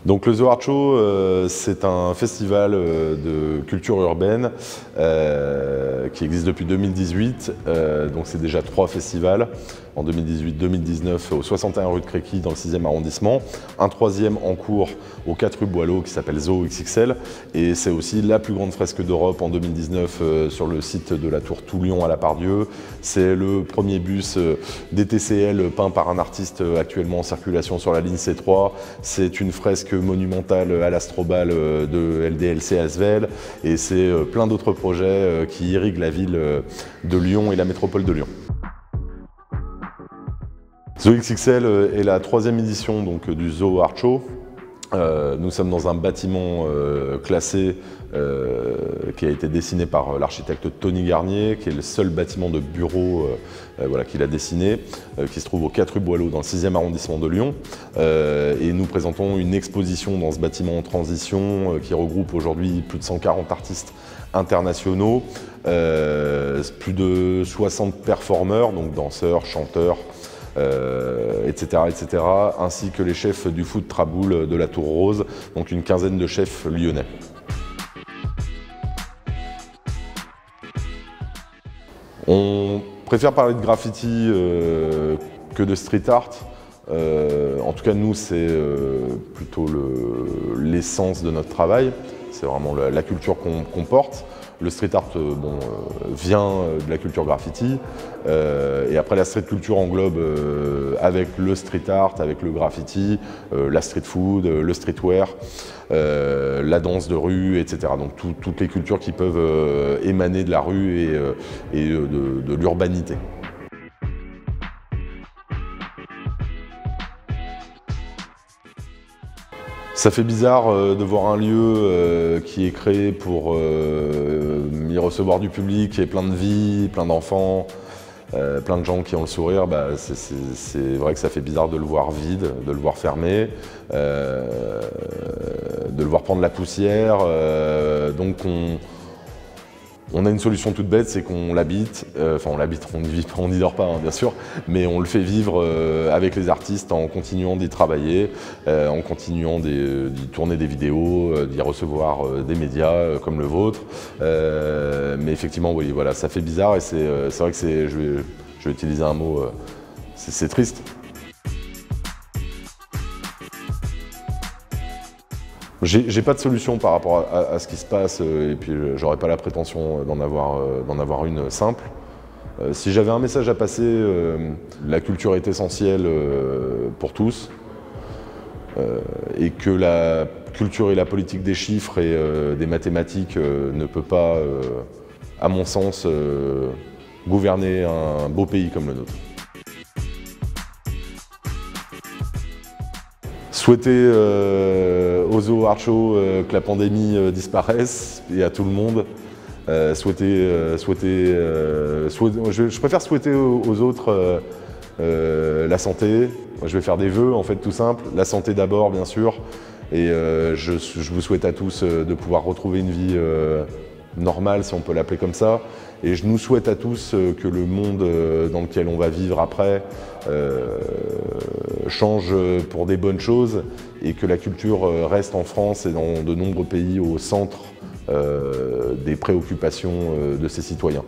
Donc le Zoo Art Show, c'est un festival de culture urbaine qui existe depuis 2018. Donc c'est déjà 3 festivals, en 2018-2019 au 61 rue de Créqui dans le 6e arrondissement. Un 3e en cours aux 4 rue Boileau qui s'appelle Zoo XXL. Et c'est aussi la plus grande fresque d'Europe en 2019 sur le site de la Tour Toulion à la Part-Dieu. C'est le premier bus DTCL peint par un artiste actuellement en circulation sur la ligne C3. C'est une fresque monumentale à l'Astrobal de LDLC Asvel. Et c'est plein d'autres projets qui irriguent la ville de Lyon et la métropole de Lyon. Zoo XXL est la 3e édition donc, du Zoo Art Show. Nous sommes dans un bâtiment classé qui a été dessiné par l'architecte Tony Garnier, qui est le seul bâtiment de bureau voilà, qu'il a dessiné, qui se trouve aux 4 rue Boileau dans le 6e arrondissement de Lyon. Et nous présentons une exposition dans ce bâtiment en transition qui regroupe aujourd'hui plus de 140 artistes internationaux, plus de 60 performeurs, donc danseurs, chanteurs, etc., ainsi que les chefs du food Traboul de la Tour Rose, donc une quinzaine de chefs lyonnais. On préfère parler de graffiti que de street art. En tout cas, nous, c'est plutôt l'essence de notre travail. C'est vraiment la culture qu'on porte. Le street art vient de la culture graffiti. Et après, la street culture englobe avec le street art, avec le graffiti, la street food, le streetwear, la danse de rue, etc. Donc toutes les cultures qui peuvent émaner de la rue et de l'urbanité. Ça fait bizarre de voir un lieu qui est créé pour y recevoir du public et plein de vie, plein d'enfants, plein de gens qui ont le sourire. Bah, c'est vrai que ça fait bizarre de le voir vide, de le voir fermé, de le voir prendre la poussière. Donc on a une solution toute bête, c'est qu'on l'habite, on l'habite, on n'y vit pas, on n'y dort pas hein, bien sûr, mais on le fait vivre avec les artistes en continuant d'y travailler, en continuant d'y tourner des vidéos, d'y recevoir des médias comme le vôtre. Mais effectivement, oui, voilà, ça fait bizarre et c'est vrai que je vais utiliser un mot, c'est triste. J'ai pas de solution par rapport à ce qui se passe et puis j'aurais pas la prétention d'en avoir une simple. Si j'avais un message à passer, la culture est essentielle pour tous et que la culture et la politique des chiffres et des mathématiques ne peut pas, à mon sens, gouverner un beau pays comme le nôtre. Souhaiter au Zoo Art Show que la pandémie disparaisse et à tout le monde. Je préfère souhaiter aux autres la santé. Je vais faire des vœux en fait tout simple. La santé d'abord bien sûr. Et je vous souhaite à tous de pouvoir retrouver une vie normale si on peut l'appeler comme ça. Et je nous souhaite à tous que le monde dans lequel on va vivre après change pour des bonnes choses et que la culture reste en France et dans de nombreux pays au centre des préoccupations de ses citoyens.